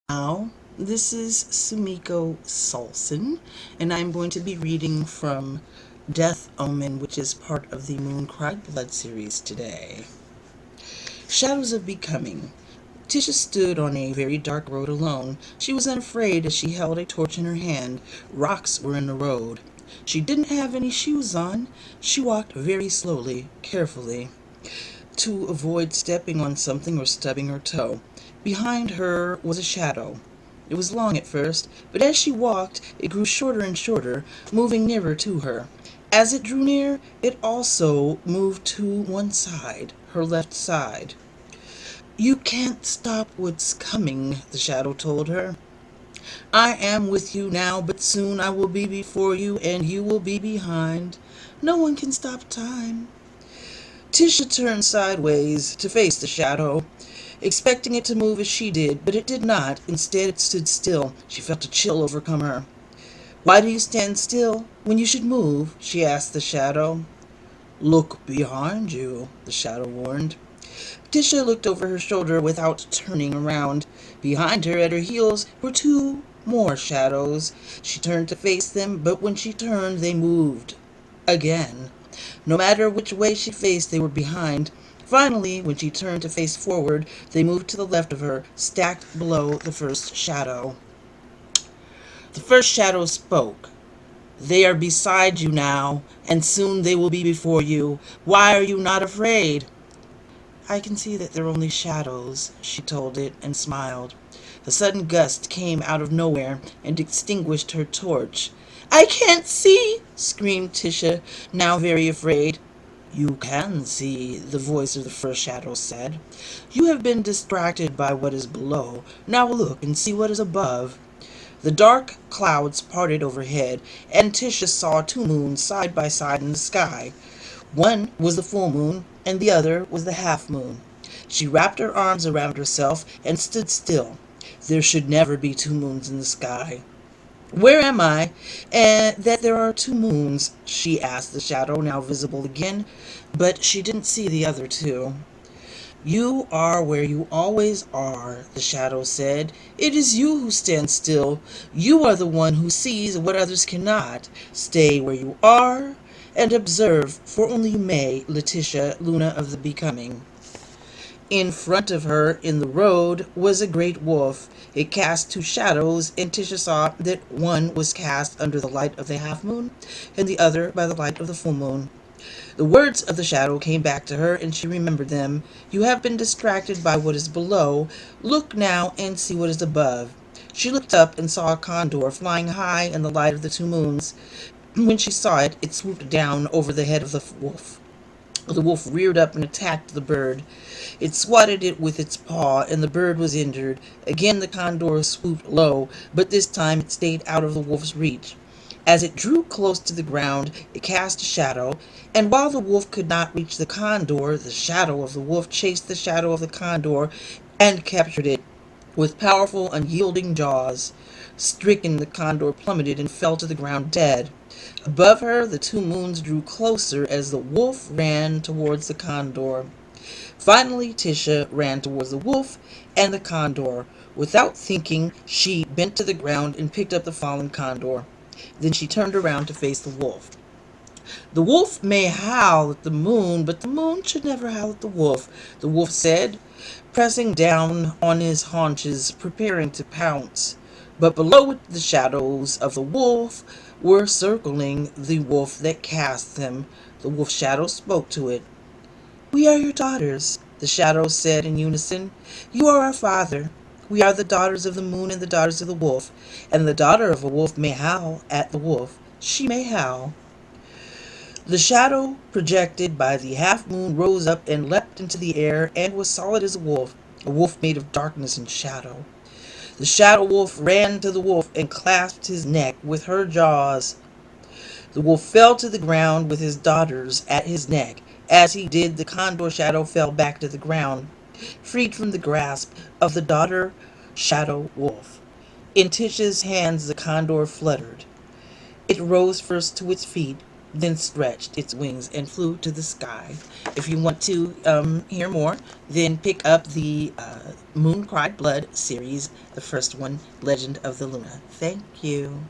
Now, this is Sumiko Saulson, and I'm going to be reading from Death Omen, which is part of the Moon Cried Blood series today. Shadows of Becoming. Tisha stood on a very dark road alone. She was unafraid as she held a torch in her hand. Rocks were in the road. She didn't have any shoes on. She walked very slowly, carefully, to avoid stepping on something or stubbing her toe. Behind her was a shadow. It was long at first, but as she walked, it grew shorter and shorter, moving nearer to her. As it drew near, it also moved to one side, her left side. "You can't stop what's coming," the shadow told her. "I am with you now, but soon I will be before you, and you will be behind. No one can stop time." Tisha turned sideways to face the shadow, expecting it to move as she did, but it did not. Instead, it stood still. She felt a chill overcome her. "Why do you stand still when you should move?" she asked the shadow. "Look behind you," the shadow warned. Tisha looked over her shoulder without turning around. Behind her, at her heels, were two more shadows. She turned to face them, but when she turned, they moved again. No matter which way she faced, they were behind. Finally, when she turned to face forward, they moved to the left of her, stacked below the first shadow. The first shadow spoke. "They are beside you now, and soon they will be before you. Why are you not afraid?" "I can see that they're only shadows," she told it, and smiled. A sudden gust came out of nowhere and extinguished her torch. "I can't see!" screamed Tisha, now very afraid. "You can see," the voice of the first shadow said. "You have been distracted by what is below. Now look and see what is above." The dark clouds parted overhead, and Tisha saw two moons side by side in the sky. One was the full moon, and the other was the half moon. She wrapped her arms around herself and stood still. There should never be two moons in the sky. "Where am I, and that there are two moons?" she asked the shadow, now visible again, but she didn't see the other two. "You are where you always are," the shadow said. "It is you who stand still. You are the one who sees what others cannot. Stay where you are and observe, for only you may, Letitia, Luna of the Becoming." In front of her, in the road, was a great wolf. It cast two shadows, and Tisha saw that one was cast under the light of the half moon, and the other by the light of the full moon. The words of the shadow came back to her, and she remembered them. "You have been distracted by what is below. Look now and see what is above." She looked up and saw a condor flying high in the light of the two moons. When she saw it, it swooped down over the head of the wolf. The wolf reared up and attacked the bird. It swatted it with its paw, and the bird was injured. Again the condor swooped low, but this time it stayed out of the wolf's reach. As it drew close to the ground, it cast a shadow, and while the wolf could not reach the condor, the shadow of the wolf chased the shadow of the condor and captured it with powerful, unyielding jaws. Stricken, the condor plummeted and fell to the ground dead. Above her, the two moons drew closer as the wolf ran towards the condor. Finally, Tisha ran towards the wolf and the condor. Without thinking, she bent to the ground and picked up the fallen condor. Then she turned around to face the wolf. "The wolf may howl at the moon, but the moon should never howl at the wolf," the wolf said, pressing down on his haunches, preparing to pounce. But below it, the shadows of the wolf were circling the wolf that cast them. The wolf shadow spoke to it. "We are your daughters," the shadows said in unison. "You are our father. We are the daughters of the moon and the daughters of the wolf. And the daughter of a wolf may howl at the wolf. She may howl." The shadow projected by the half moon rose up and leapt into the air and was solid as a wolf made of darkness and shadow. The shadow wolf ran to the wolf and clasped his neck with her jaws. The wolf fell to the ground with his daughters at his neck. As he did, the condor shadow fell back to the ground, freed from the grasp of the daughter shadow wolf. In Tisha's hands the condor fluttered. It rose first to its feet, then stretched its wings and flew to the sky. If you want to hear more, then pick up the Moon Cried Blood series, the first one, Legend of the Luna. Thank you.